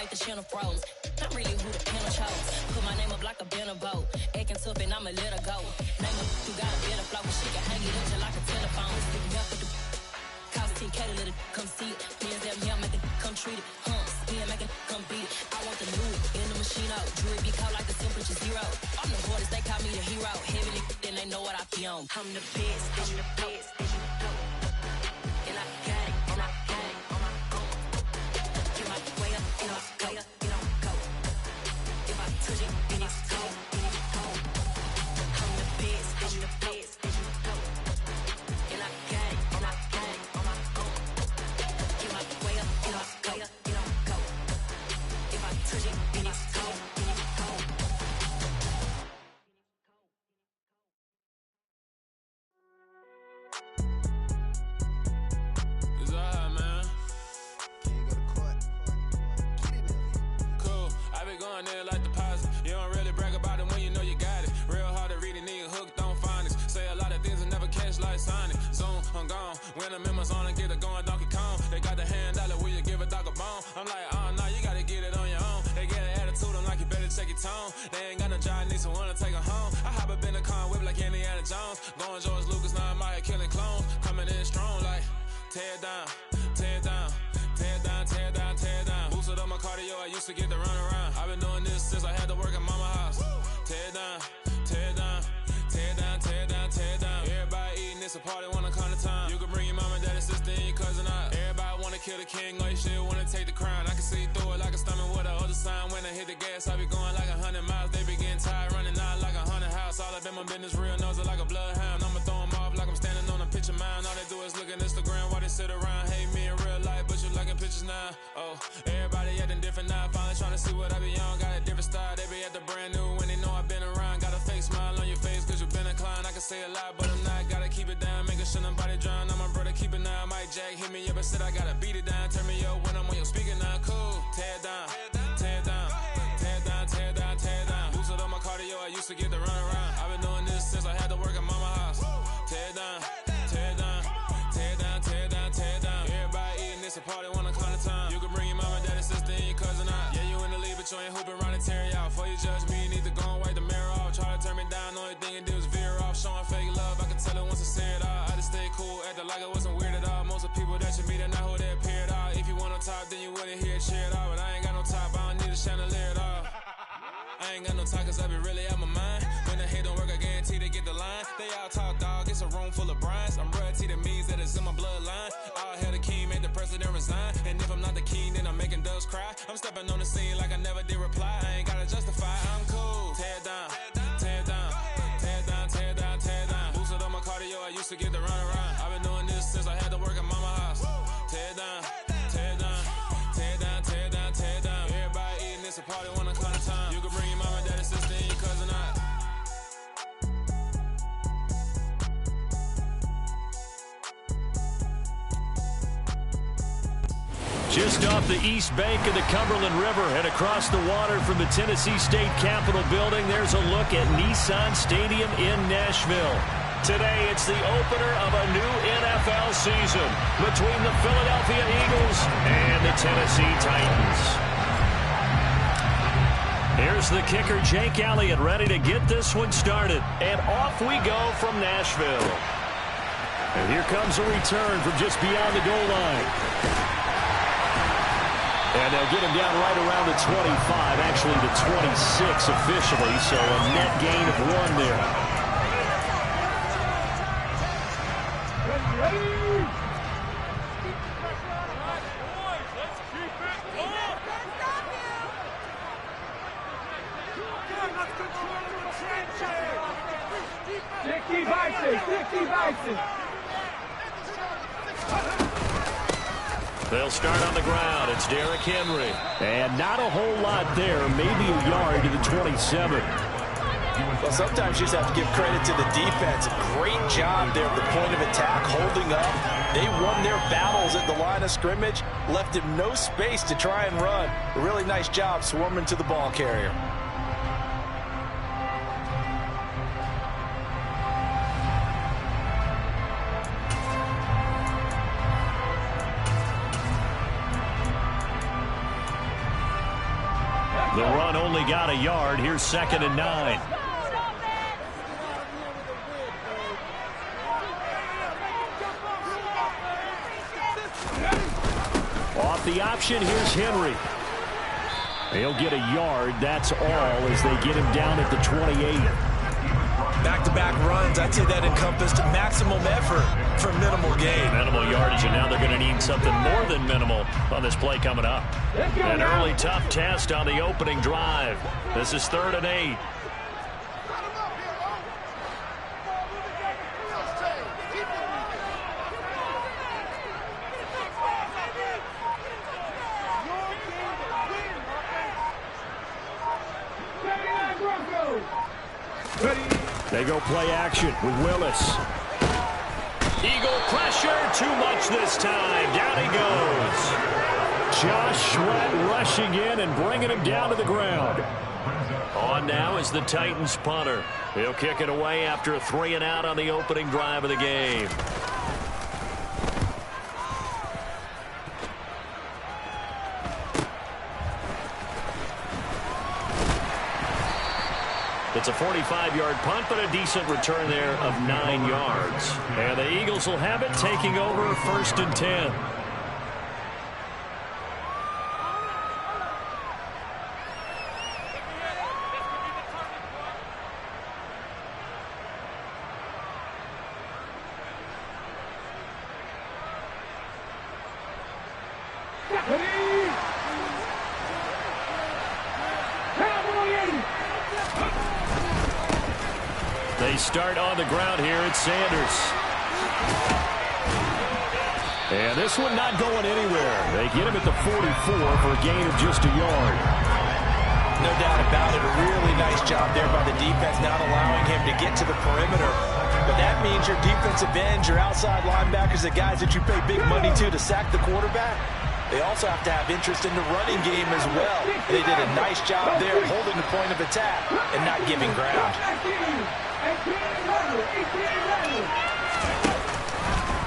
make the channel froze. I'm really who the panel chose. Put my name up like a banner boat. Acting tough and I'ma let her go. Name her who got a better flow, but she can hang it up just like a telephone. Cost 10K to let it come see it. Hands them here, make it come treat it. Spin, make it come beat it. I want the loot in the machine out. Jewelry be caught like the temperature zero. I'm the hardest, they call me the hero. Heavy, then they know what I be on. I'm the best, I'm the best, and you know. And I got it, and I got it on my own. Get my way up, get off, go, get on, go. If I touch it, then it's cold, then it's cold. I'm the best, I'm the best, and you know. And I got it, and I got it on my own. Get my way up, get off, go, get on, go. If I touch it, then it's cold, then it's cold. Going there like deposit. You don't really brag about it when you know you got it. Real hard to read a nigga hooked on phonics. Say a lot of things and never catch like Sonic. Zoom, I'm gone. When the members on and get it going Donkey Kong. They got the hand dollar, will you give a dog a bone? I'm like, oh no, you gotta get it on your own. They get an attitude, I'm like, you better check your tone. They ain't got no job, need someone to take her home. I hop up in the car and whip like Indiana Jones. Going George Lucas, now I'm out here killing clones. Coming in strong like, tear down, tear down. Tear down, tear down, tear down. Boosted up my cardio, I used to get to run around. I've been doing this since I had to work at mama house. Tear down, tear down, tear down, tear down, tear down. Everybody eating, it's a party, wanna come to time. You can bring your mama, daddy, sister, and your cousin out. Everybody wanna kill the king, or you shit wanna take the crown. I can see through it like a stomach with a other sign. When I hit the gas, I be going like 100 miles. They be getting tired, running out like 100 house. All up in my business, real nose it like a bloodhound. I'ma throw them off like I'm standing on a picture mound. All they do is look at Instagram while they sit around. Hate me in real life, but you liking pictures now. Oh, everybody acting different now. Finally trying to see what I be on. Got a different style, they be at the brand new when they know I've been around. Got a fake smile on your face cause you been inclined. I can say a lot, but I'm not. Gotta keep it down, making sure nobody drown. I'm my brother, keep it now. Mike Jack hit me up and said I gotta beat it down. Turn me up when I'm on your speaker now. Cool, tear down, tear down, tear down, tear down, tear down. Boosted up my cardio, I used to get to run around. I've been doing this since I had to work at mama house. Tear down, tear down, tear down, tear down, tear down. Everybody eating, it's a party, wanna come to time. You can bring your mama, daddy, sister, and your cousin out. Yeah, you in the league, but you ain't hooping around and tear you out. Before you judge me, you need to go and wipe the mirror off. Try to turn me down, only thing you do is veer off. Showing fake love, I can tell it once I say it all. I just stay cool, acting like I wasn't weird at all. Most of the people that you meet are not who they appear at all. If you want on top, then you wouldn't hear it cheer at all. But I ain't got no top, I don't need a chandelier at all. I ain't got no talk cause I be really out my mind. When the hate don't work, I guarantee they get the line. They all talk dog, it's a room full of brines. I'm royalty, that means that it's in my bloodline. All hail the king, made the president resign. And if I'm not the king, then I'm making doves cry. I'm stepping on the scene like I never did reply. I ain't gotta justify, I'm cool. Tear down, tear down, tear down, tear down, tear down. Boosted up my cardio, I used to get to run around. I've been doing this since I had to work at mama house. Tear down, tear down, tear down, tear down, tear down. Everybody eating, it's a party, wanna come to time. You can bring your mama, daddy, sister, and your cousin out. Just off the east bank of the Cumberland River and across the water from the Tennessee State Capitol building, there's a look at Nissan Stadium in Nashville. Today, it's the opener of a new NFL season between the Philadelphia Eagles and the Tennessee Titans. Here's the kicker, Jake Elliott, ready to get this one started. And off we go from Nashville. And here comes a return from just beyond the goal line. And they'll get him down right around the 25, actually the 26 officially, so a net gain of 1 there. They'll start on the ground. It's Derrick Henry. And not a whole lot there. Maybe a yard to the 27. Well, sometimes you just have to give credit to the defense. Great job there at the point of attack, holding up. They won their battles at the line of scrimmage, left him no space to try and run. A really nice job swarming to the ball carrier. The run only got a yard. Here's 2nd and 9. Off the option, here's Henry. He'll get a yard. That's all as they get him down at the 28. Back-to-back runs, I'd say that encompassed maximum effort for minimal gain. Minimal yardage, and now they're going to need something more than minimal on this play coming up. An early tough test on the opening drive. This is 3rd and 8. They go play action with Willis. Eagle pressure, too much this time. Down he goes. Josh Sweat rushing in and bringing him down to the ground. On now is the Titans punter. He'll kick it away after a 3-and-out on the opening drive of the game. It's a 45-yard punt, but a decent return there of 9 yards. And the Eagles will have it, taking over 1st and 10. They start on the ground here. It's Sanders. And this one not going anywhere. They get him at the 44 for a gain of just a yard. No doubt about it. A really nice job there by the defense, not allowing him to get to the perimeter. But that means your defensive ends, your outside linebackers, the guys that you pay big money to sack the quarterback, they also have to have interest in the running game as well. They did a nice job there holding the point of attack and not giving ground.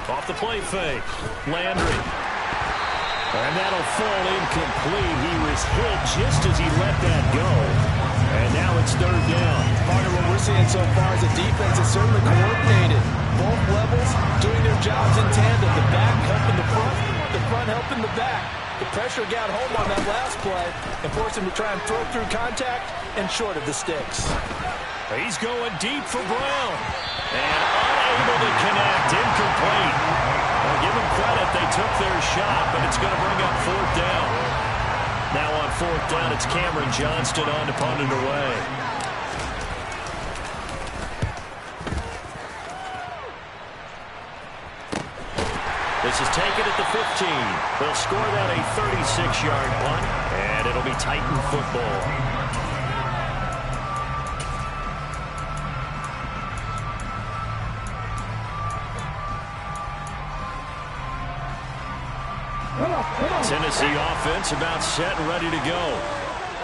Off the play fake. Landry. And that'll fall incomplete. He was hit just as he let that go. And now it's 3rd down. Part of what we're seeing so far is the defense is certainly coordinated. Both levels doing their jobs in tandem. The back helping the front helping the back. The pressure got home on that last play and forced him to try and throw through contact and short of the sticks. He's going deep for Brown. And unable to connect. Incomplete. Well, give them credit. They took their shot, but it's going to bring up 4th down. Now on 4th down, it's Cameron Johnston on to punt it away. This is taken at the 15. They'll score that a 36-yard punt, and it'll be Titan football. Tennessee offense about set and ready to go.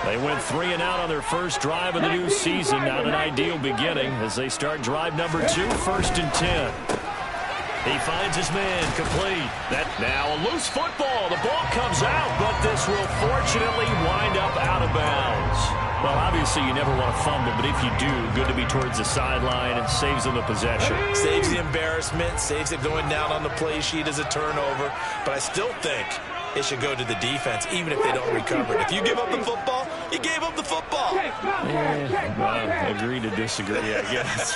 They went 3-and-out on their first drive of the new season. Not an ideal beginning as they start drive number 2, 1st and 10. He finds his man, complete. That now a loose football. The ball comes out, but this will fortunately wind up out of bounds. Well, obviously you never want to fumble, but if you do, good to be towards the sideline and saves them the possession. Saves the embarrassment, saves it going down on the play sheet as a turnover. But I still think it should go to the defense, even if they don't recover it. If you give up the football, you gave up the football. Yeah, agree to disagree, I guess.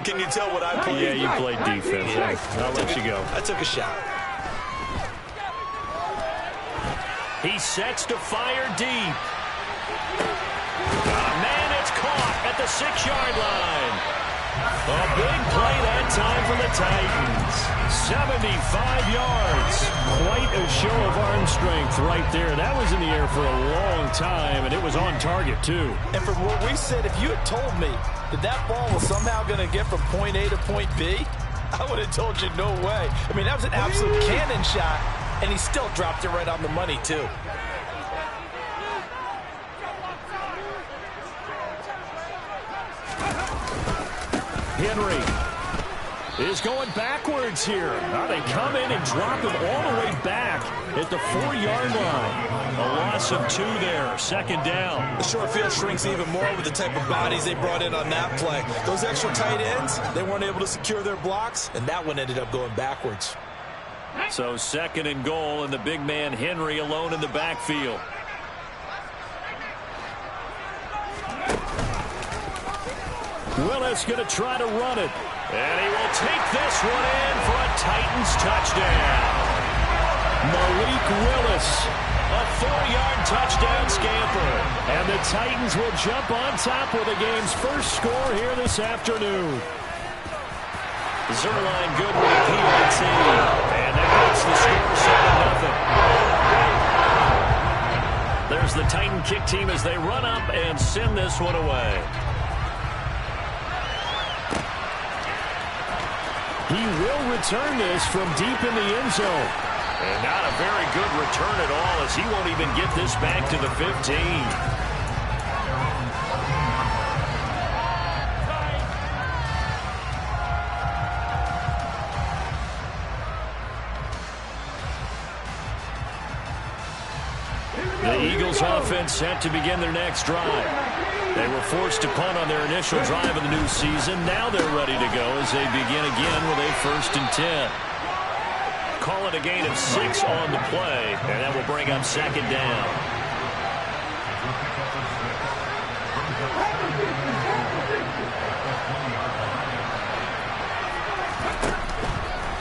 Can you tell what I played? Yeah, you played defense. Yeah. I'll let you go. I took a shot. He sets to fire deep. Man, it's caught at the 6-yard line. A big play that time for the Titans. 75 yards. Quite a show of arm strength right there. That was in the air for a long time, and it was on target, too. And from what we said, if you had told me that that ball was somehow going to get from point A to point B, I would have told you no way. I mean, that was an absolute cannon shot, and he still dropped it right on the money, too. Henry. is going backwards here. Now they come in and drop him all the way back at the 4-yard line. A loss of 2 there, second down. The short field shrinks even more with the type of bodies they brought in on that play. Those extra tight ends, they weren't able to secure their blocks, and that one ended up going backwards. So second and goal, and the big man Henry alone in the backfield. Willis going to try to run it. And he will take this one in for a Titans touchdown. Malik Willis, a 4-yard touchdown scamper. And the Titans will jump on top with the game's first score here this afternoon. Zerline good with the PAT. And that makes the score 7-0. There's the Titan kick team as they run up and send this one away. He will return this from deep in the end zone. And not a very good return at all, as he won't even get this back to the 15. The Eagles offense set to begin their next drive. They were forced to punt on their initial drive of the new season. Now they're ready to go as they begin again with a 1st and 10. Call it a gain of 6 on the play, and that will bring up second down.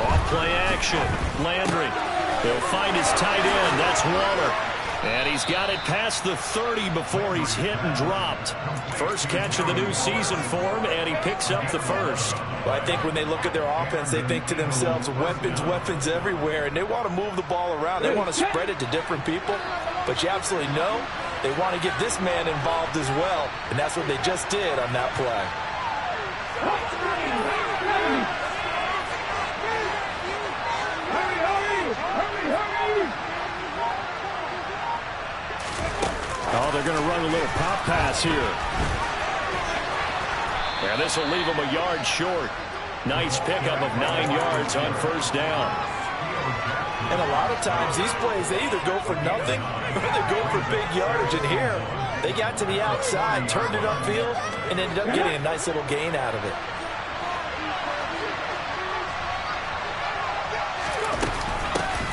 Off play action. Landry. He'll find his tight end. That's Waller. And he's got it past the 30 before he's hit and dropped. First catch of the new season for him, and he picks up the first. Well, I think when they look at their offense, they think to themselves, weapons, weapons everywhere, and they want to move the ball around. They want to spread it to different people. But you absolutely know they want to get this man involved as well, and that's what they just did on that play. Oh, they're going to run a little pop pass here. And this will leave them a yard short. Nice pickup of 9 yards on first down. And a lot of times these plays, they either go for nothing or they go for big yardage. And here, they got to the outside, turned it upfield, and ended up getting a nice little gain out of it.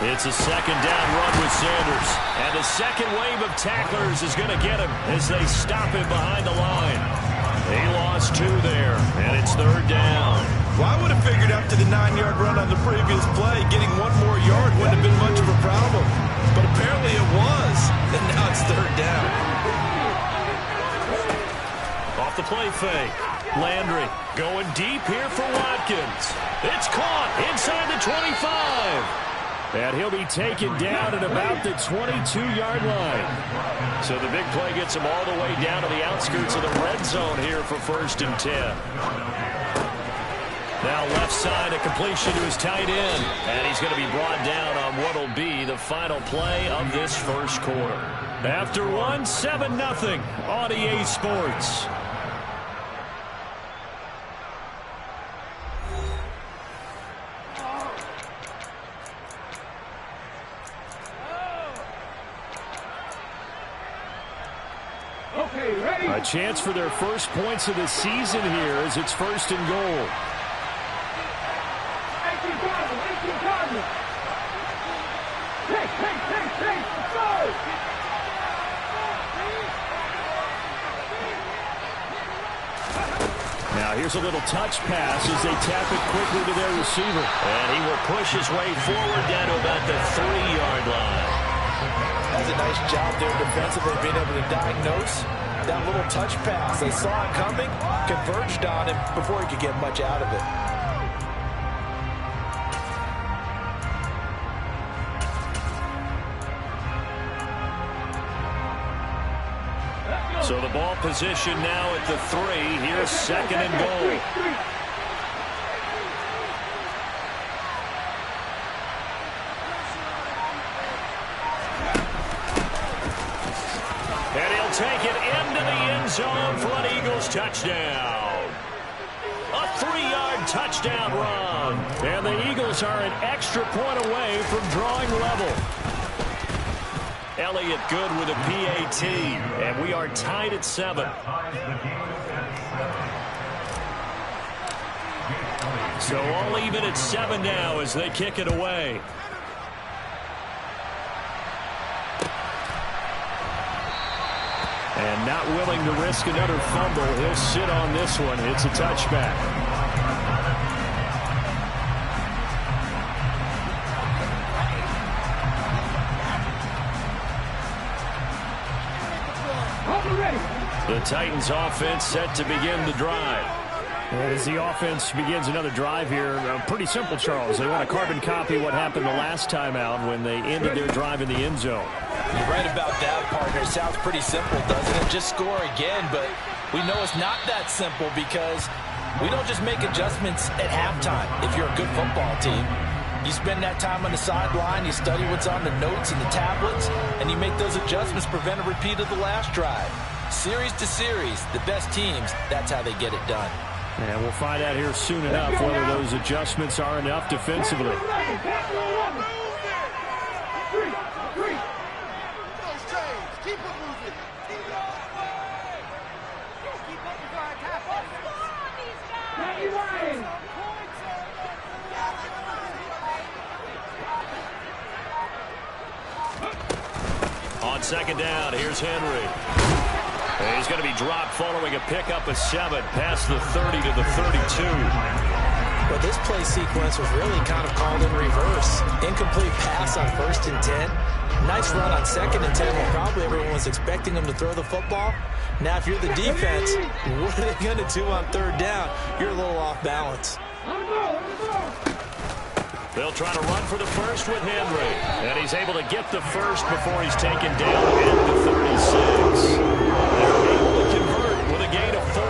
It's a second down run with Sanders. And the second wave of tacklers is going to get him as they stop him behind the line. He lost 2 there, and it's third down. Well, I would have figured after the 9-yard run on the previous play, getting 1 more yard wouldn't have been much of a problem. But apparently it was, and now it's third down. Off the play fake. Landry going deep here for Watkins. It's caught inside the 25. And he'll be taken down at about the 22-yard line. So the big play gets him all the way down to the outskirts of the red zone here for 1st and 10. Now left side, a completion to his tight end. And he's going to be brought down on what will be the final play of this first quarter. After one, 7-0 on EA Sports. A chance for their first points of the season here as it's 1st and goal. Now here's a little touch pass as they tap it quickly to their receiver. And he will push his way forward down to about the 3-yard line. That's a nice job there defensively, being able to diagnose that little touch pass. They saw it coming, converged on him before he could get much out of it. So the ball position now at the 3. Here's 2nd and goal. And he'll take it into the end zone for an Eagles touchdown. A 3-yard touchdown run. And the Eagles are an extra point away from drawing level. Elliott good with a PAT, and we are tied at 7. So all even at 7 now as they kick it away. And not willing to risk another fumble, he'll sit on this one. It's a touchback. The Titans offense set to begin the drive. As the offense begins another drive here, pretty simple, Charles. They want to carbon copy what happened the last time out when they ended their drive in the end zone. You're right about that, partner. It sounds pretty simple, doesn't it? Just score again, but we know it's not that simple because we don't just make adjustments at halftime if you're a good football team. You spend that time on the sideline, you study what's on the notes and the tablets, and you make those adjustments, prevent a repeat of the last drive. Series to series, the best teams, that's how they get it done. And we'll find out here soon enough whether those adjustments are enough defensively. On second down, here's Henry. He's going to be dropped following a pickup of 7 past the 30 to the 32. Well, this play sequence was really kind of called in reverse. Incomplete pass on 1st and 10. Nice run on 2nd and 10 when probably everyone was expecting him to throw the football. Now, if you're the defense, what are they going to do on 3rd down? You're a little off balance. They'll try to run for the first with Henry. And he's able to get the first before he's taken down at the 36. They're able to convert with a gain of 4.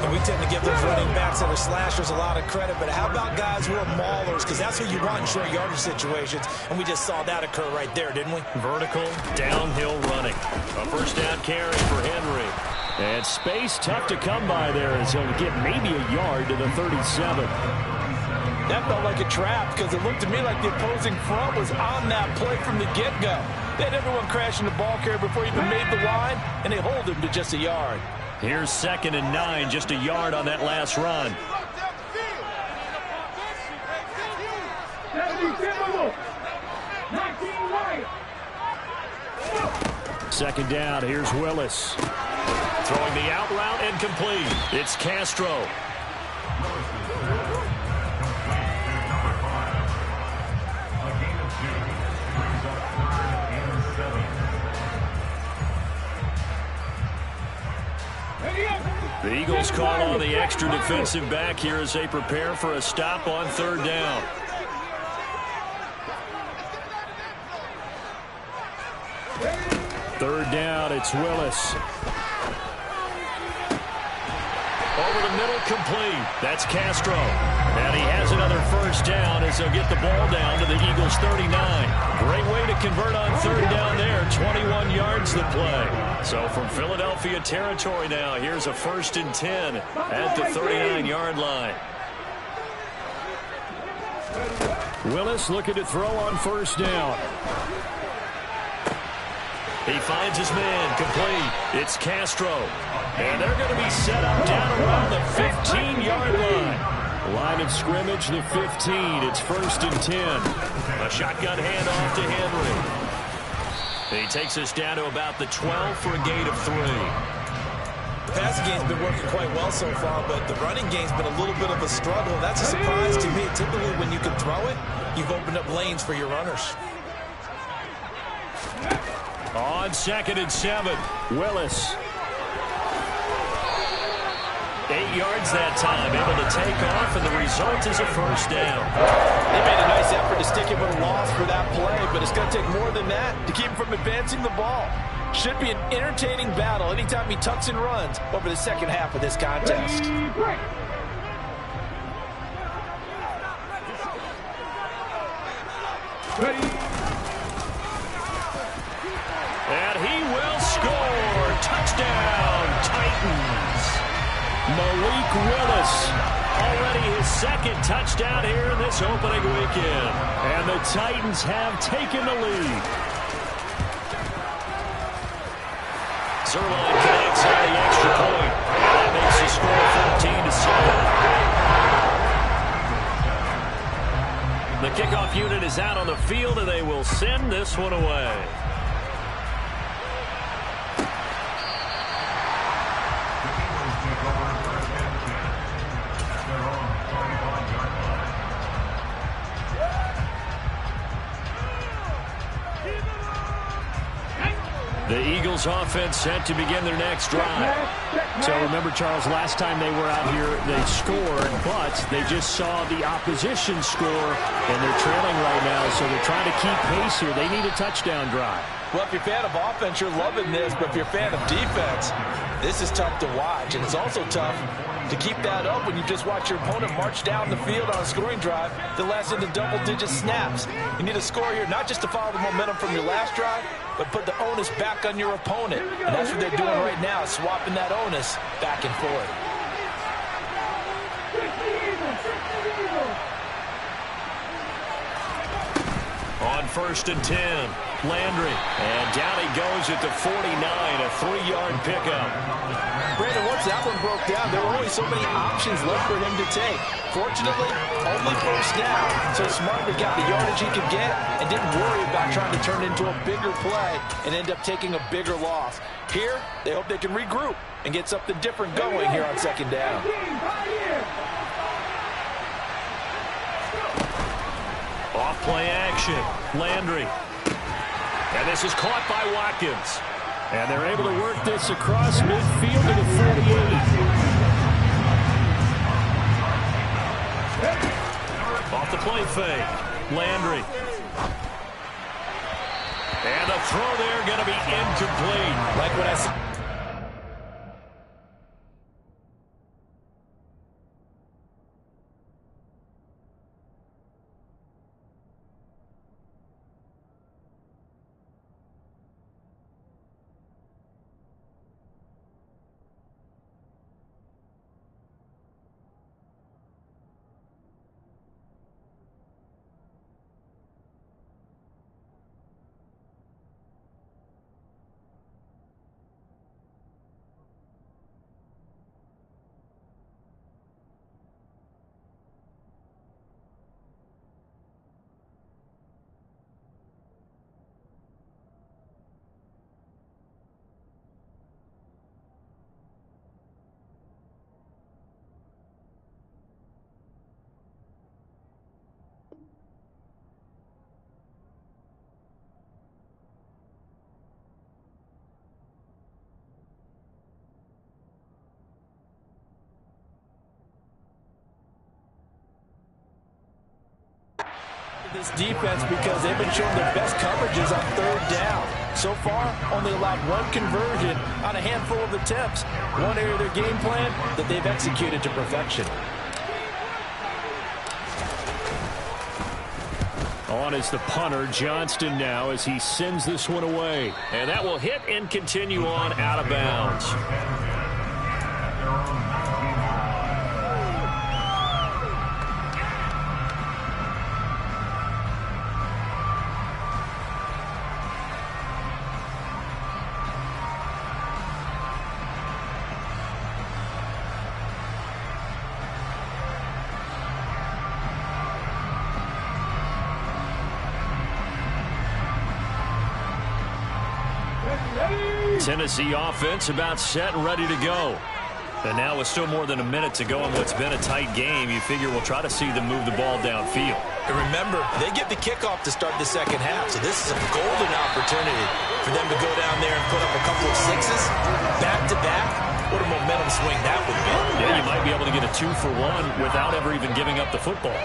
And we tend to give those running backs that are slashers a lot of credit, but how about guys who are maulers? Because that's who you want in short yardage situations, and we just saw that occur right there, didn't we? Vertical, downhill running. A first down carry for Henry. And space tough to come by there as he'll get maybe a yard to the 37. That felt like a trap because it looked to me like the opposing front was on that play from the get-go. They had everyone crashing the ball carrier before he even made the line, and they hold him to just a yard. Here's 2nd and 9, just a yard on that last run. Second down, here's Willis. Throwing the out route and complete. It's Castro. The Eagles call on the extra defensive back here as they prepare for a stop on 3rd down. Third down, it's Willis. Over the middle, complete. That's Castro. And he has another first down as they'll get the ball down to the Eagles' 39. Great way to convert on 3rd down there. 21 yards the play. So from Philadelphia territory now, here's a 1st and 10 at the 39-yard line. Willis looking to throw on 1st down. He finds his man, complete. It's Castro. And they're going to be set up down around the 15-yard line. Line of scrimmage, the 15. It's 1st and 10. A shotgun handoff to Henry. He takes us down to about the 12 for a gain of 3. The passing game's been working quite well so far, but the running game's been a little bit of a struggle. That's a surprise to me. Typically, when you can throw it, you've opened up lanes for your runners. On 2nd and 7, Willis. 8 yards that time, able to take off, and the result is a first down. They made a nice effort to stick him with a loss for that play, but it's going to take more than that to keep him from advancing the ball. Should be an entertaining battle anytime he tucks and runs over the second half of this contest. And he will score. Touchdown, Titans. Malik Willis Already his second touchdown here in this opening weekend. And the Titans have taken the lead. Zuerlein connects on the extra point. And that makes the score 14-7. The kickoff unit is out on the field, and they will send this one away. The Eagles offense set to begin their next drive. So remember, Charles, last time they were out here, they scored, but they just saw the opposition score, and they're trailing right now, so they're trying to keep pace here. They need a touchdown drive. Well, if you're a fan of offense, you're loving this, but if you're a fan of defense, this is tough to watch, and it's also tough to keep that up when you just watch your opponent march down the field on a scoring drive that lasts into double-digit snaps. You need a score here, not just to follow the momentum from your last drive, but put the onus back on your opponent. And that's what they're doing right now, swapping that onus back and forth. On 1st and 10, Landry. And down he goes at the 49, a 3-yard pickup. Brandon, once that one broke down, there were only so many options left for him to take. Fortunately, only first down, so Smartly got the yardage he could get and didn't worry about trying to turn it into a bigger play and end up taking a bigger loss. Here, they hope they can regroup and get something different going here on 2nd down. Off play action, Landry. And this is caught by Watkins. And they're able to work this across midfield to the 48. Off the play fake, Landry. And the throw there going to be incomplete. Like what I said. This defense because they've been showing their best coverages on 3rd down. So far, only allowed one conversion on a handful of attempts. One area of their game plan that they've executed to perfection. On is the punter, Johnston now, as he sends this one away. And that will hit and continue on out of bounds. Tennessee offense about set and ready to go. And now with still more than a minute to go in what's been a tight game, you figure we'll try to see them move the ball downfield. And remember, they get the kickoff to start the 2nd half, so this is a golden opportunity for them to go down there and put up a couple of sixes back-to-back. What a momentum swing that would be. Yeah, you might be able to get a 2-for-1 without ever even giving up the football.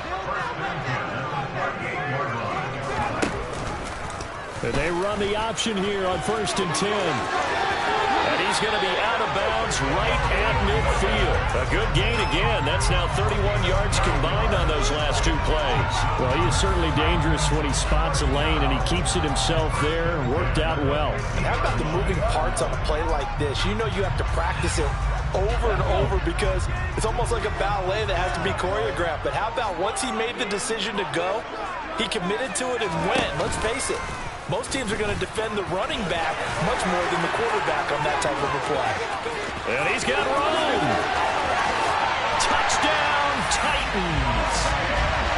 And they run the option here on 1st and 10. And he's going to be out of bounds right at midfield. A good gain again. That's now 31 yards combined on those last 2 plays. Well, he is certainly dangerous when he spots a lane, and he keeps it himself there. Worked out well. And how about the moving parts on a play like this? You know you have to practice it over and over because it's almost like a ballet that has to be choreographed. But how about once he made the decision to go, he committed to it and went. Let's face it, most teams are going to defend the running back much more than the quarterback on that type of a play. And he's got room. Touchdown, Titans.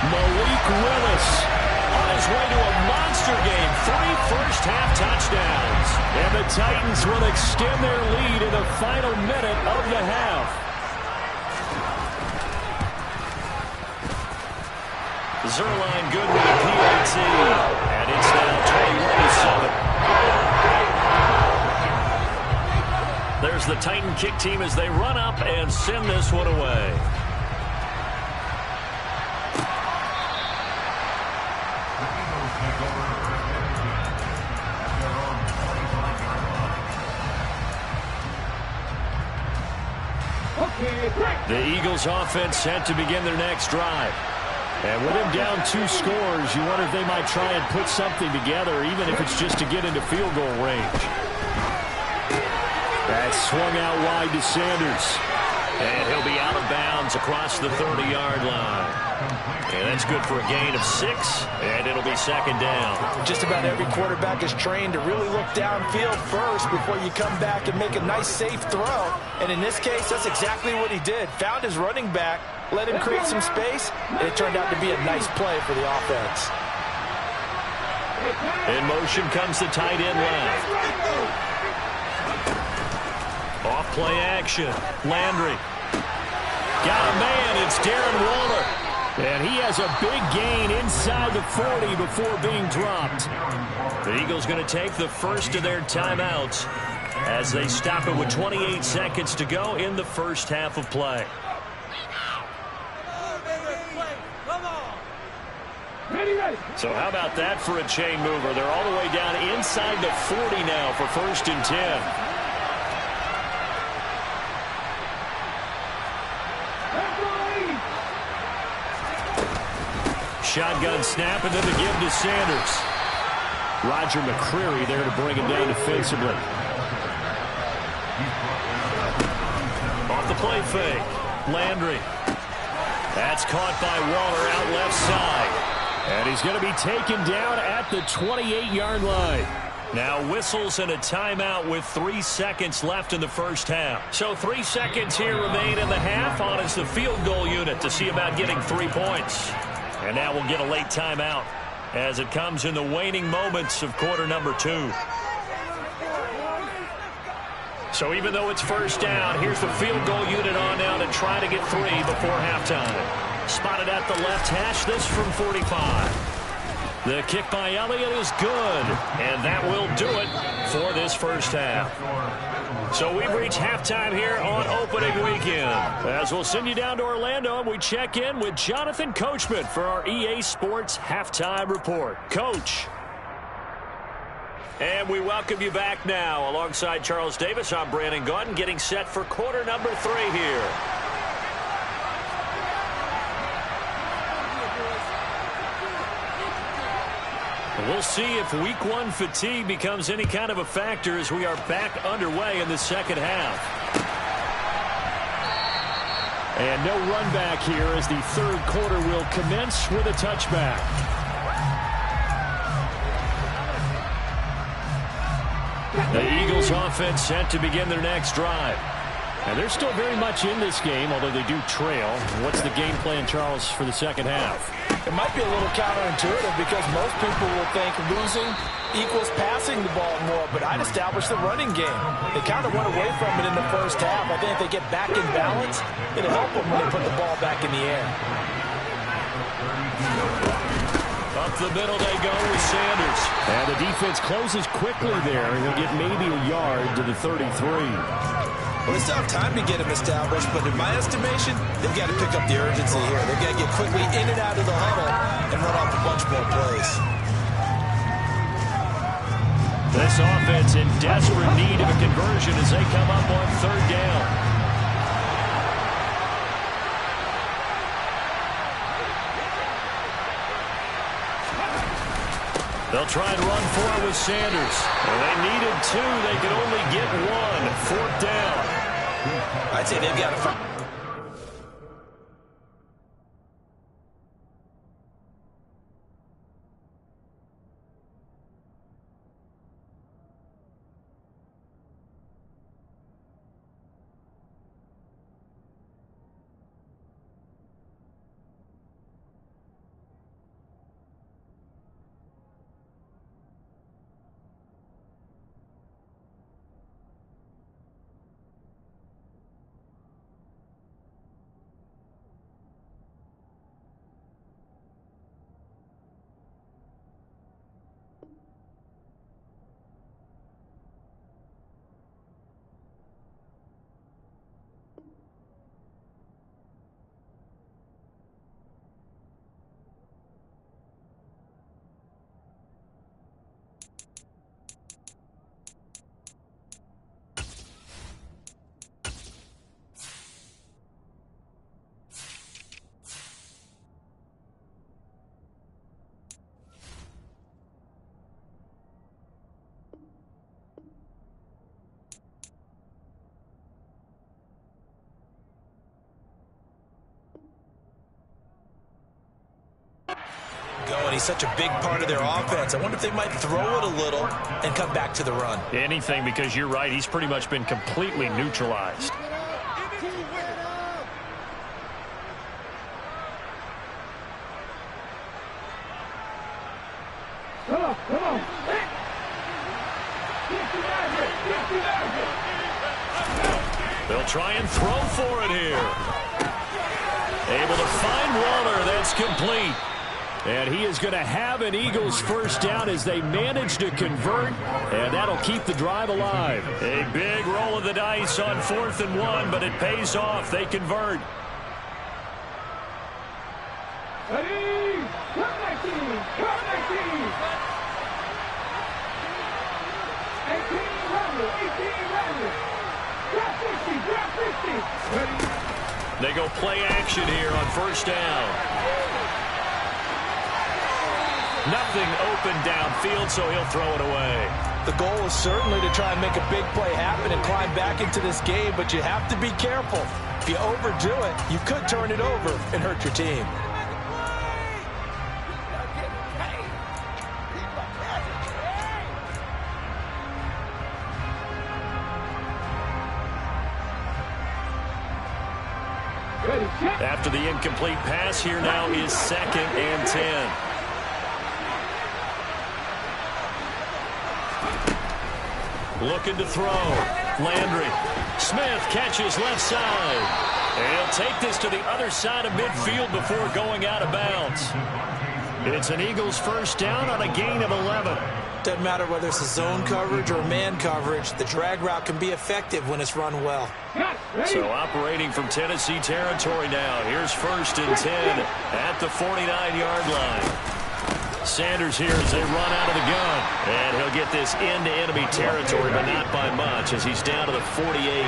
Malik Willis on his way to a monster game. 3 first-half touchdowns. And the Titans will extend their lead in the final minute of the half. Zerline good with the PAT. And it's now 21-7. There's the Titan kick team as they run up and send this one away. The Eagles offense set to begin their next drive. And with him down 2 scores, you wonder if they might try and put something together, even if it's just to get into field goal range. That's swung out wide to Sanders. And he'll be out of bounds across the 30-yard line. And that's good for a gain of 6, and it'll be second down. Just about every quarterback is trained to really look downfield first before you come back and make a nice, safe throw. And in this case, that's exactly what he did. Found his running back, let him create some space, and it turned out to be a nice play for the offense. In motion comes the tight end left. Off play action. Landry. Got a man. It's Darren Waller. And he has a big gain inside the 40 before being dropped. The Eagles going to take the first of their timeouts as they stop it with 28 seconds to go in the first half of play. So how about that for a chain mover? They're all the way down inside the 40 now for 1st and 10. Shotgun snap, and then the give to Sanders. Roger McCreary there to bring him down defensively. Off the play fake. Landry. That's caught by Waller out left side. And he's going to be taken down at the 28-yard line. Now whistles and a timeout with 3 seconds left in the first half. So 3 seconds here remain in the half on as the field goal unit to see about getting 3 points. And now we'll get a late timeout as it comes in the waning moments of quarter number 2. So even though it's first down, here's the field goal unit on now to try to get 3 before halftime. Spotted at the left hash, this from 45. The kick by Elliott is good, and that will do it for this first half. So we've reached halftime here on opening weekend. As we'll send you down to Orlando, and we check in with Jonathan Coachman for our EA Sports Halftime Report. Coach. And we welcome you back now. Alongside Charles Davis, I'm Brandon Gaudin, getting set for quarter number 3 here. We'll see if week 1 fatigue becomes any kind of a factor as we are back underway in the second half. And no run back here as the third quarter will commence with a touchback. The Eagles offense set to begin their next drive. And they're still very much in this game, although they do trail. What's the game plan, Charles, for the second half? It might be a little counterintuitive because most people will think losing equals passing the ball more, but I'd establish the running game. They kind of went away from it in the first half. I think if they get back in balance, it'll help them when they put the ball back in the air. Up the middle they go with Sanders. And the defense closes quickly there, and he'll get maybe a yard to the 33. Well, they still have time to get him established, but in my estimation, they've got to pick up the urgency here. They've got to get quickly in and out of the huddle and run off a bunch more plays. This offense in desperate need of a conversion as they come up on third down. They'll try and run for it with Sanders. And they needed 2. They could only get 1. Fourth down. I'd say they've got to find. He's such a big part of their offense. I wonder if they might throw it a little and come back to the run. Anything, because you're right. He's pretty much been completely neutralized. Come on. They'll try and throw for it here. Able to find Waller. That's complete. And he is going to have an Eagles first down as they manage to convert, and that'll keep the drive alive. A big roll of the dice on 4th and 1, but it pays off. They convert. Ready? Come back team! 18 runners! Drop 50! Ready? They go play action here on first down. Nothing open downfield, so he'll throw it away. The goal is certainly to try and make a big play happen and climb back into this game, but you have to be careful. If you overdo it, you could turn it over and hurt your team. After the incomplete pass, here now is 2nd and 10. Looking to throw. Landry. Smith catches left side. And he'll take this to the other side of midfield before going out of bounds. It's an Eagles first down on a gain of 11. Doesn't matter whether it's a zone coverage or man coverage. The drag route can be effective when it's run well. So operating from Tennessee territory now. Here's 1st and 10 at the 49-yard line. Sanders here as they run out of the gun. And he'll get this into enemy territory, but not by much as he's down to the 48.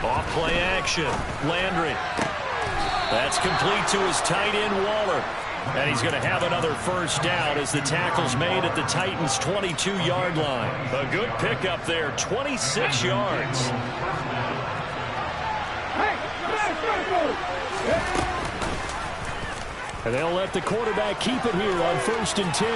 Off play action. Landry. That's complete to his tight end, Waller. And he's going to have another first down as the tackle's made at the Titans' 22-yard line. A good pickup there, 26 yards. And they'll let the quarterback keep it here on 1st and 10.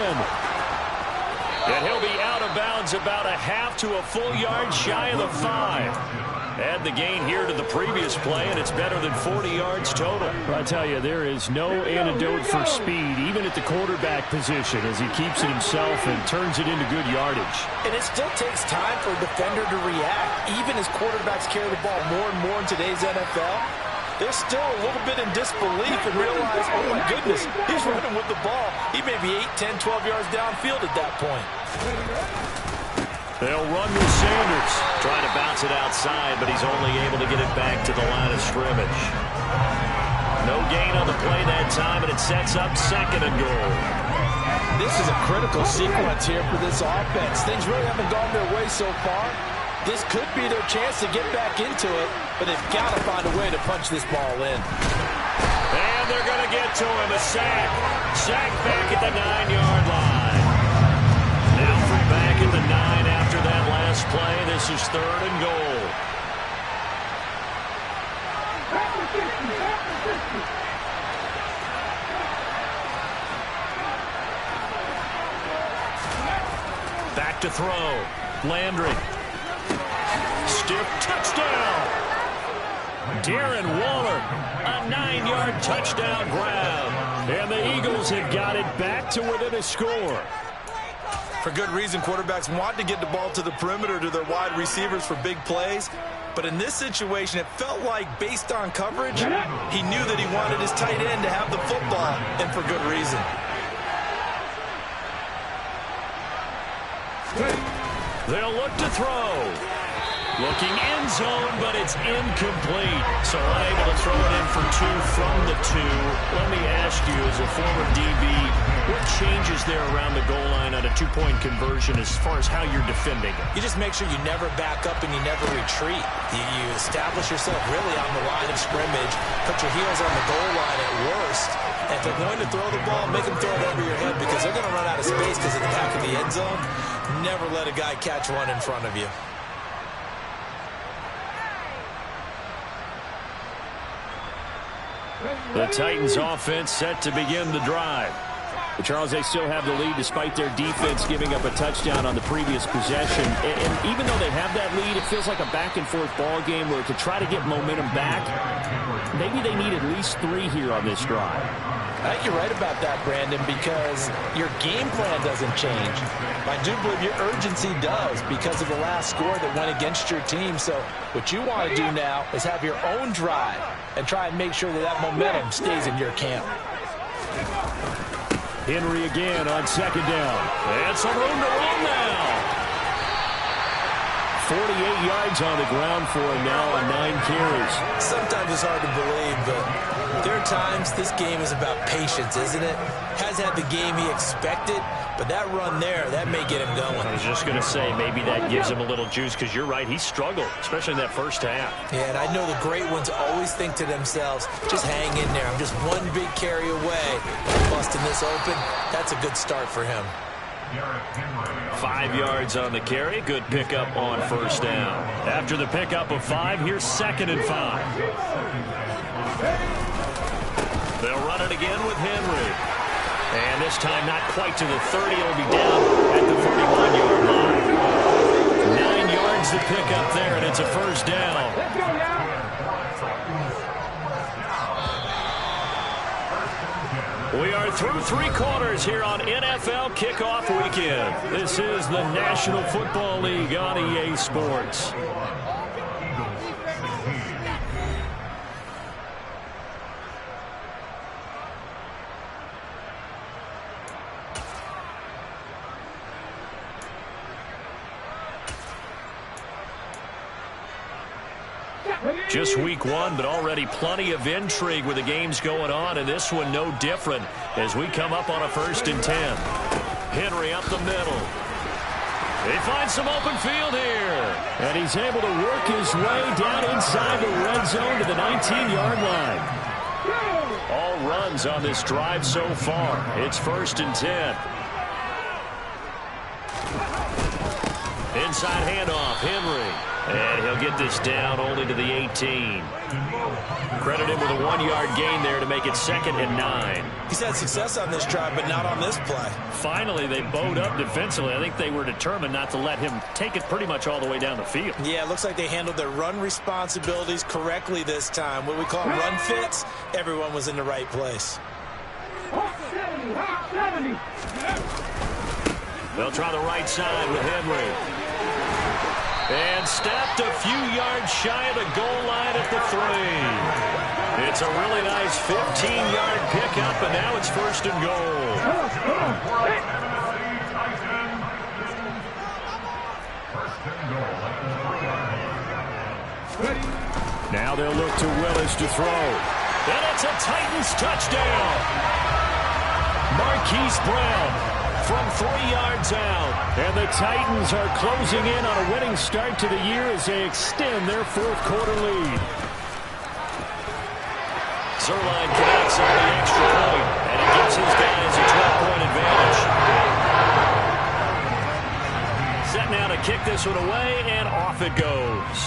And he'll be out of bounds about a half to a full yard shy of the 5. Add the gain here to the previous play, and it's better than 40 yards total. I tell you, there is no antidote for speed, even at the quarterback position, as he keeps it himself and turns it into good yardage. And it still takes time for a defender to react. Even as quarterbacks carry the ball more and more in today's NFL, they're still a little bit in disbelief and realize, oh my goodness, he's running with the ball. He may be 8, 10, 12 yards downfield at that point. They'll run with Sanders. Trying to bounce it outside, but he's only able to get it back to the line of scrimmage. No gain on the play that time, and it sets up 2nd and goal. This is a critical sequence here for this offense. Things really haven't gone their way so far. This could be their chance to get back into it, but they've got to find a way to punch this ball in. And they're going to get to him. A sack. Sack back at the 9-yard line. Now play. This is 3rd and goal. Back to throw. Landry. Stiff touchdown. Darren Waller, a 9-yard touchdown grab. And the Eagles have got it back to within a score. For good reason, quarterbacks want to get the ball to the perimeter to their wide receivers for big plays. But in this situation, it felt like, based on coverage, he knew that he wanted his tight end to have the football, and for good reason. They'll look to throw. Looking end zone, but it's incomplete. So unable to throw it in for 2 from the 2. Let me ask you, as a former DB, what changes there around the goal line on a 2-point conversion as far as how you're defending it? You just make sure you never back up and you never retreat. You establish yourself really on the line of scrimmage, put your heels on the goal line at worst. And if they're going to throw the ball, make them throw it over your head because they're going to run out of space because of the back of the end zone. Never let a guy catch one in front of you. The Titans offense set to begin the drive. But Charles, they still have the lead despite their defense giving up a touchdown on the previous possession. And even though they have that lead, it feels like a back-and-forth ball game where to try to get momentum back, maybe they need at least 3 here on this drive. I think you're right about that, Brandon, because your game plan doesn't change. I do believe your urgency does because of the last score that went against your team. So what you want to do now is have your own drive and try and make sure that that momentum stays in your camp. Henry again on 2nd down. And some room to run now. 48 yards on the ground for him now on 9 carries. Sometimes it's hard to believe, but there are times this game is about patience, isn't it? Has had the game he expected, but that run there, that may get him going. I was just going to say, maybe that gives him a little juice because you're right, he struggled, especially in that first half. Yeah, and I know the great ones always think to themselves, just hang in there. I'm just one big carry away. Busting this open, that's a good start for him. 5 yards on the carry. Good pickup on 1st down. After the pickup of 5, here's 2nd and 5. They'll run it again with Henry. And this time not quite to the 30. It'll be down at the 31-yard line. 9 yards to pick up there, and it's a 1st down. Let's go now. We are through 3 quarters here on NFL Kickoff Weekend. This is the National Football League on EA Sports. Just week 1, but already plenty of intrigue with the games going on, and this one no different as we come up on a 1st and 10. Henry up the middle. He finds some open field here, and he's able to work his way down inside the red zone to the 19-yard line. All runs on this drive so far. It's 1st and 10. Inside handoff, Henry. And he'll get this down only to the 18. Credit him with a 1-yard gain there to make it 2nd and 9. He's had success on this drive, but not on this play. Finally, they bowed up defensively. I think they were determined not to let him take it pretty much all the way down the field. Yeah, it looks like they handled their run responsibilities correctly this time. What we call run fits, everyone was in the right place. They'll try the right side with Henry. And stepped a few yards shy of the goal line at the 3. It's a really nice 15-yard pickup, and now it's 1st and goal. Now they'll look to Willis to throw. And it's a Titans touchdown. Marquise Brown from 3 yards out. And the Titans are closing in on a winning start to the year as they extend their 4th quarter lead. Zuerlein connects on the extra point, and it gives his guys a 12-point advantage. Setting now to kick this one away, and off it goes.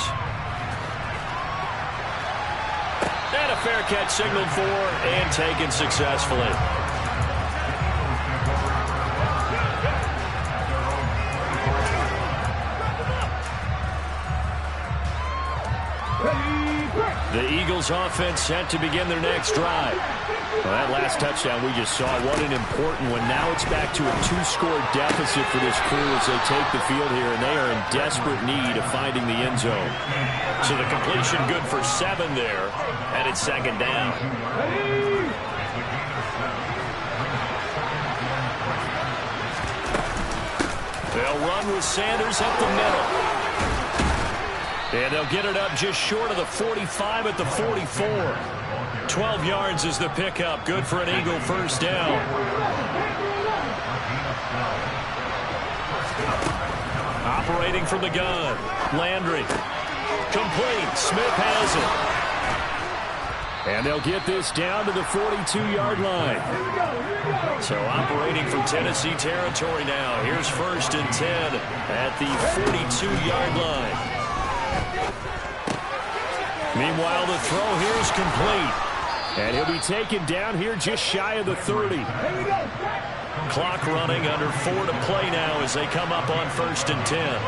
And a fair catch signaled for and taken successfully. The Eagles offense set to begin their next drive. Well, that last touchdown we just saw, what an important one. Now it's back to a 2-score deficit for this crew as they take the field here, and they are in desperate need of finding the end zone. So the completion good for 7 there, and it's second down. They'll run with Sanders up the middle. And they'll get it up just short of the 45 at the 44. 12 yards is the pickup. Good for an Eagle first down. Operating from the gun. Landry. Complete. Smith has it. And they'll get this down to the 42-yard line. So operating from Tennessee territory now. Here's 1st and 10 at the 42-yard line. Meanwhile, the throw here is complete. And he'll be taken down here just shy of the 30. Clock running, under 4 to play now as they come up on 1st and 10.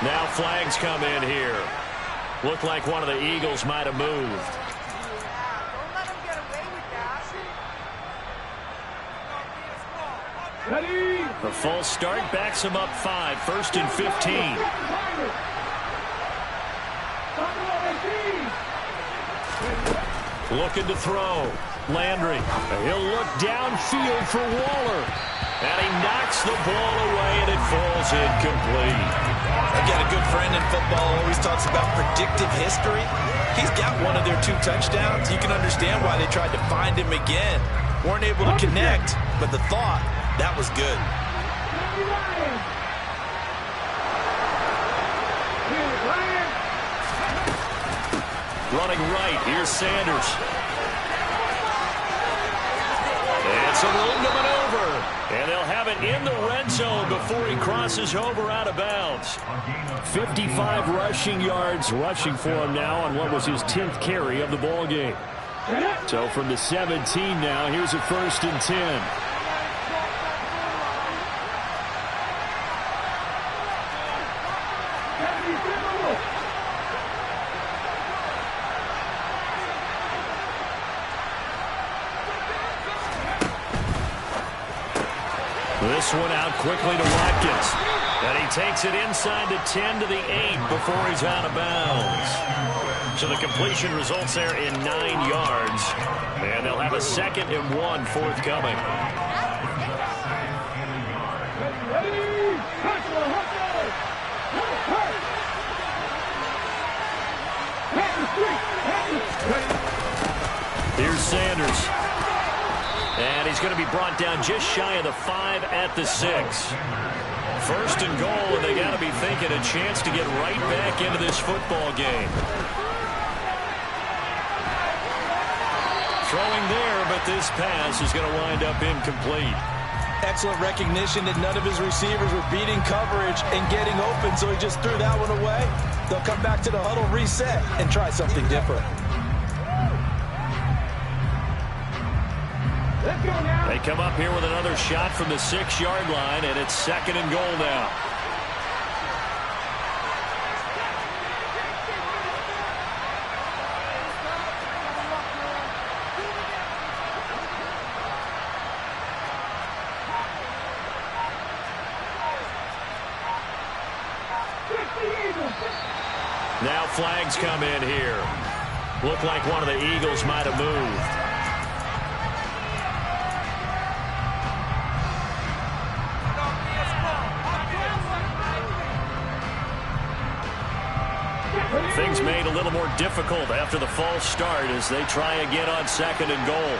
Now flags come in here. Looked like one of the Eagles might have moved. The false start backs him up 5. 1st and 15. Looking to throw. Landry. He'll look downfield for Waller. And he knocks the ball away, and it falls incomplete. Again, a good friend in football always talks about predictive history. He's got one of their 2 touchdowns. You can understand why they tried to find him again. Weren't able to connect, but the thought, that was good. Running right, here's Sanders. And some room to maneuver. And they'll have it in the red zone before he crosses over out of bounds. 55 rushing yards rushing for him now on what was his 10th carry of the ball game. So from the 17 now, here's a 1st and 10. This one out quickly to Watkins. And he takes it inside the 10 to the 8 before he's out of bounds. So the completion results there in 9 yards. And they'll have a 2nd and 1 forthcoming. Here's Sanders. And he's going to be brought down just shy of the 5 at the 6. 1st and goal, and they got to be thinking a chance to get right back into this football game. Throwing there, but this pass is going to wind up incomplete. Excellent recognition that none of his receivers were beating coverage and getting open, so he just threw that one away. They'll come back to the huddle, reset, and try something different. They come up here with another shot from the 6-yard line, and it's 2nd and goal now. Now flags come in here. Look like one of the Eagles might have moved. Things made a little more difficult after the false start as they try again on 2nd and goal.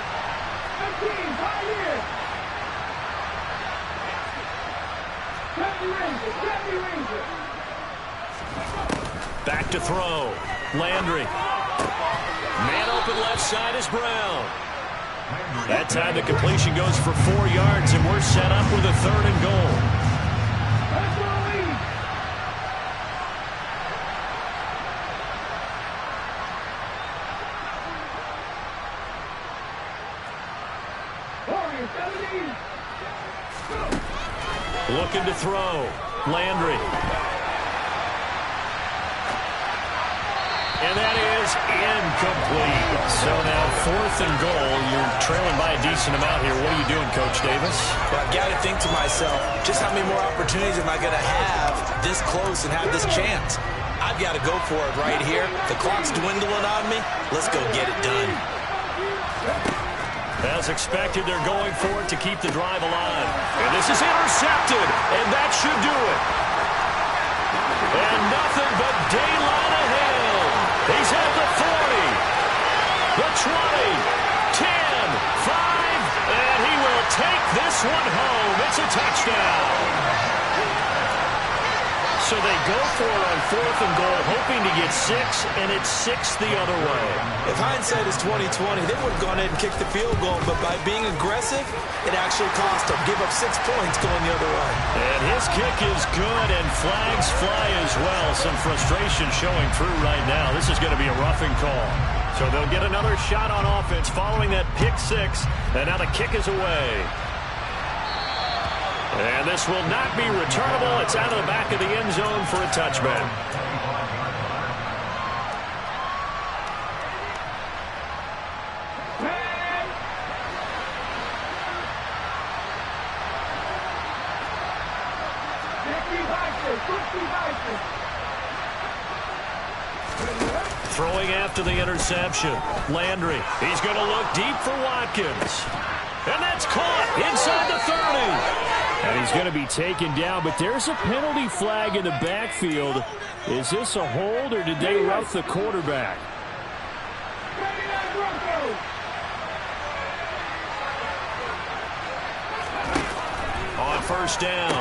Back to throw. Landry. Man open left side is Brown. That time the completion goes for 4 yards, and we're set up with a 3rd and goal. That's the lead. Warriors, 17. Looking to throw. Landry. And that is incomplete. So now 4th and goal. You're trailing by a decent amount here. What are you doing, Coach Davis? Well, I've got to think to myself, just how many more opportunities am I going to have this close and have this chance? I've got to go for it right here. The clock's dwindling on me. Let's go get it done. As expected, they're going for it to keep the drive alive. And this is intercepted, and that should do it. And nothing but daylight ahead. He's at the 40, the 20, 10, 5, and he will take this one home. It's a touchdown. So they go for it on 4th and goal, hoping to get 6, and it's 6 the other way. If hindsight is 20/20, they would have gone ahead and kicked the field goal, but by being aggressive, it actually cost them. Give up 6 points going the other way. And his kick is good, and flags fly as well. Some frustration showing through right now. This is going to be a roughing call. So they'll get another shot on offense following that pick 6, and now the kick is away. And this will not be returnable. It's out of the back of the end zone for a touchback. Throwing after the interception. Landry. He's going to look deep for Watkins. And that's caught inside the 30. And he's going to be taken down, but there's a penalty flag in the backfield. Is this a hold, or did they rough the quarterback? On 1st down,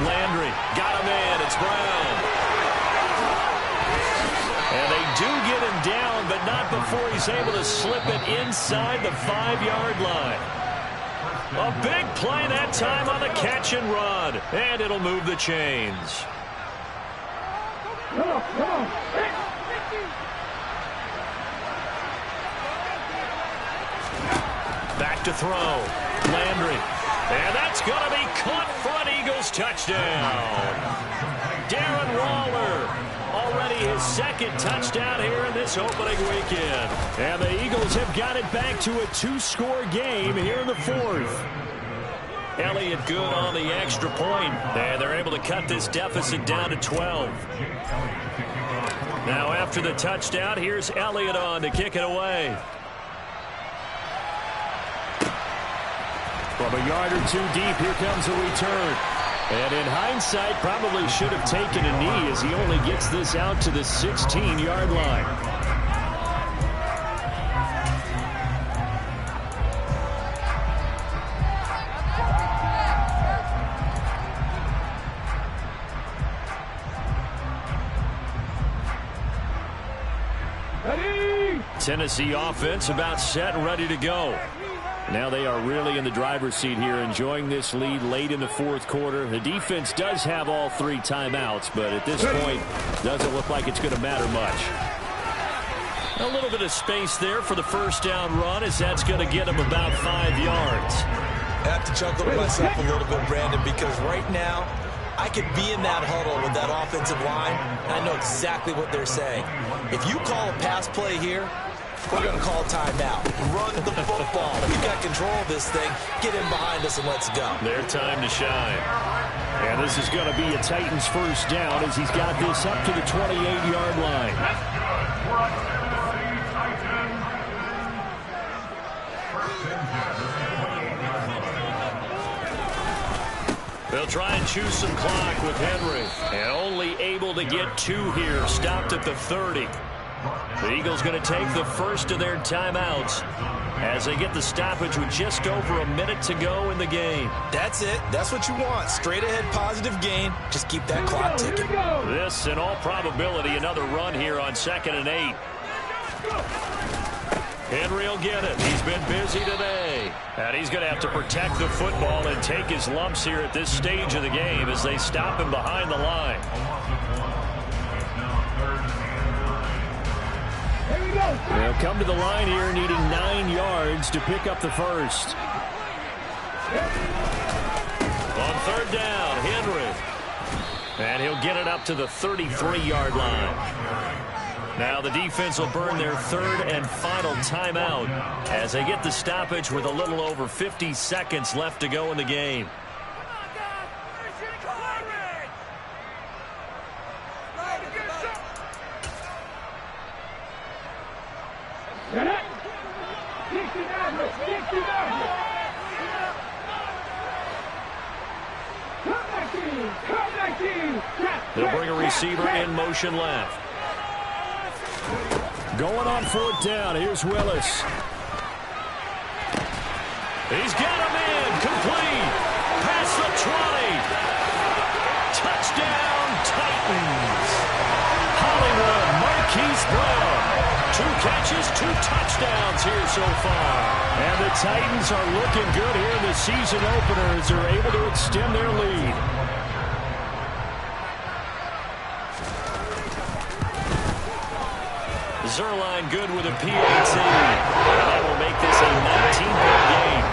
Landry got him in. It's Brown. And they do get him down, but not before he's able to slip it inside the 5-yard line. A big play that time on the catch and run. And it'll move the chains. Come on, come on. Back to throw. Landry. And that's going to be caught for an Eagles touchdown. Darren Waller. Already his 2nd touchdown here in this opening weekend. And the Eagles have got it back to a 2-score game here in the 4th. Elliott good on the extra point. And they're able to cut this deficit down to 12. Now after the touchdown, here's Elliott on to kick it away. From a yard or 2 deep, here comes a return. And in hindsight, probably should have taken a knee as he only gets this out to the 16-yard line. Ready? Tennessee offense about set and ready to go. Now they are really in the driver's seat here, enjoying this lead late in the 4th quarter. The defense does have all 3 timeouts, but at this point, doesn't look like it's going to matter much. A little bit of space there for the 1st down run, as that's going to get him about 5 yards. I have to chuckle to myself a little bit, Brandon, because right now, I could be in that huddle with that offensive line, and I know exactly what they're saying. If you call a pass play here, we're going to call timeout. Run the football. We've got control of this thing. Get in behind us and let's go. Their time to shine. And this is going to be a Titans 1st down as he's got this up to the 28-yard line. They'll try and choose some clock with Henry. And only able to get 2 here. Stopped at the 30. The Eagles going to take the first of their timeouts as they get the stoppage with just over a minute to go in the game. That's it. That's what you want. Straight ahead positive gain. Just keep that clock ticking. This, in all probability, another run here on 2nd and 8. Henry will get it. He's been busy today. And he's going to have to protect the football and take his lumps here at this stage of the game as they stop him behind the line. They'll come to the line here needing 9 yards to pick up the first. On third down, Henry. And he'll get it up to the 33-yard line. Now the defense will burn their third and final timeout as they get the stoppage with a little over 50 seconds left to go in the game. They'll bring a receiver in motion left. Going on fourth down. Here's Willis. He's got him in. Complete. Past the 20. Touchdown, Titans. Hollywood Marquise Brown. 2 catches, 2 touchdowns here so far. And the Titans are looking good here in the season opener as they're able to extend their lead. Zerline good with a PAT. And that will make this a 19-point game.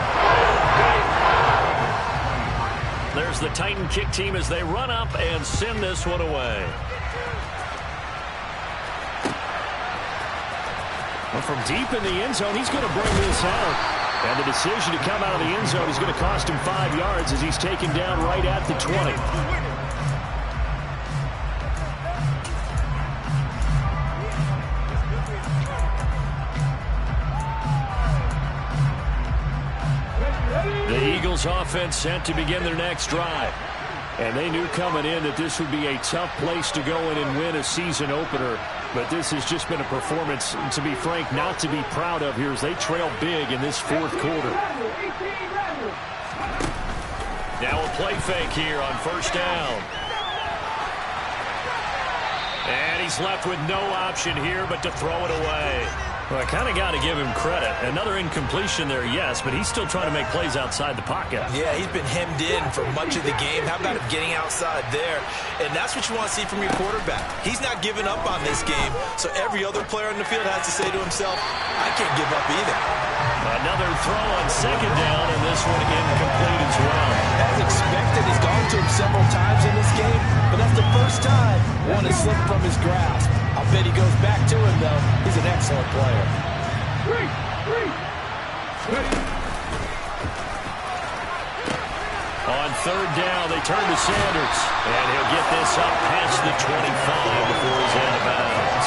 There's the Titan kick team as they run up and send this one away. Well, from deep in the end zone, he's going to bring this out. And the decision to come out of the end zone is going to cost him 5 yards as he's taken down right at the 20. Offense sent to begin their next drive. And they knew coming in that this would be a tough place to go in and win a season opener. But this has just been a performance, to be frank, not to be proud of here as they trail big in this fourth quarter. Now a play fake here on first down. And he's left with no option here but to throw it away. Well, I kind of got to give him credit. Another incompletion there, yes, but he's still trying to make plays outside the pocket. Yeah, he's been hemmed in for much of the game. How about him getting outside there? And that's what you want to see from your quarterback. He's not giving up on this game, so every other player on the field has to say to himself, I can't give up either. Another throw on second down, and this one incomplete as well. As expected, he's gone to him several times in this game, but that's the first time one has slipped from his grasp. I'll bet he goes back to him, though. He's an excellent player. On third down, they turn to Sanders. And he'll get this up past the 25 before he's out of bounds.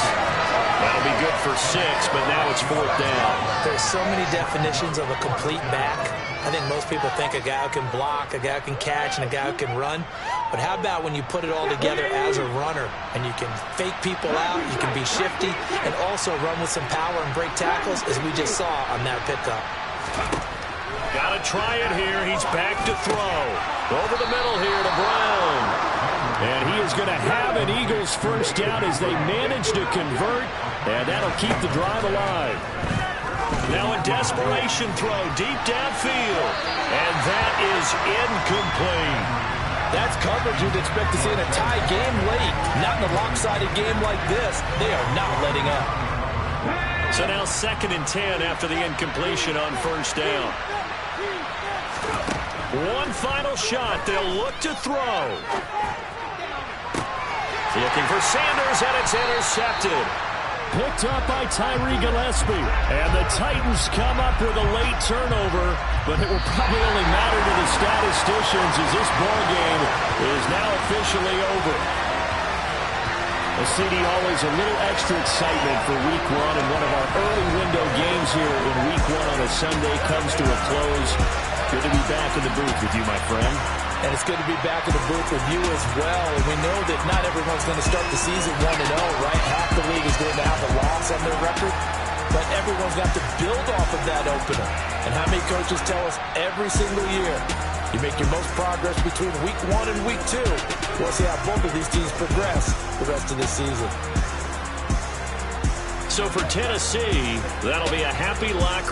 That'll be good for 6, but now it's fourth down. There's so many definitions of a complete back. I think most people think a guy who can block, a guy who can catch, and a guy who can run. But how about when you put it all together as a runner and you can fake people out, you can be shifty, and also run with some power and break tackles, as we just saw on that pickup. Got to try it here. He's back to throw. Over the middle here to Brown. And he is going to have an Eagles first down as they manage to convert, and that'll keep the drive alive. Now a desperation throw deep downfield, and that is incomplete. That's coverage you'd expect to see in a tie game late. Not in a lopsided game like this. They are not letting up. So now 2nd and 10 after the incompletion on first down. One final shot. They'll look to throw. Looking for Sanders, and it's intercepted. Picked up by Tyree Gillespie. And the Titans come up with a late turnover, but it will probably only matter to the statisticians as this ball game is now officially over. A CD, always a little extra excitement for week 1, and one of our early window games here in week 1 on a Sunday comes to a close. Good to be back in the booth with you, my friend. And it's good to be back in the booth with you as well. And we know that not everyone's going to start the season 1-0, right? Half the league is going to have a loss on their record. But everyone's got to build off of that opener. And how many coaches tell us every single year, you make your most progress between week 1 and week 2. We'll see how both of these teams progress the rest of this season. So for Tennessee, that'll be a happy locker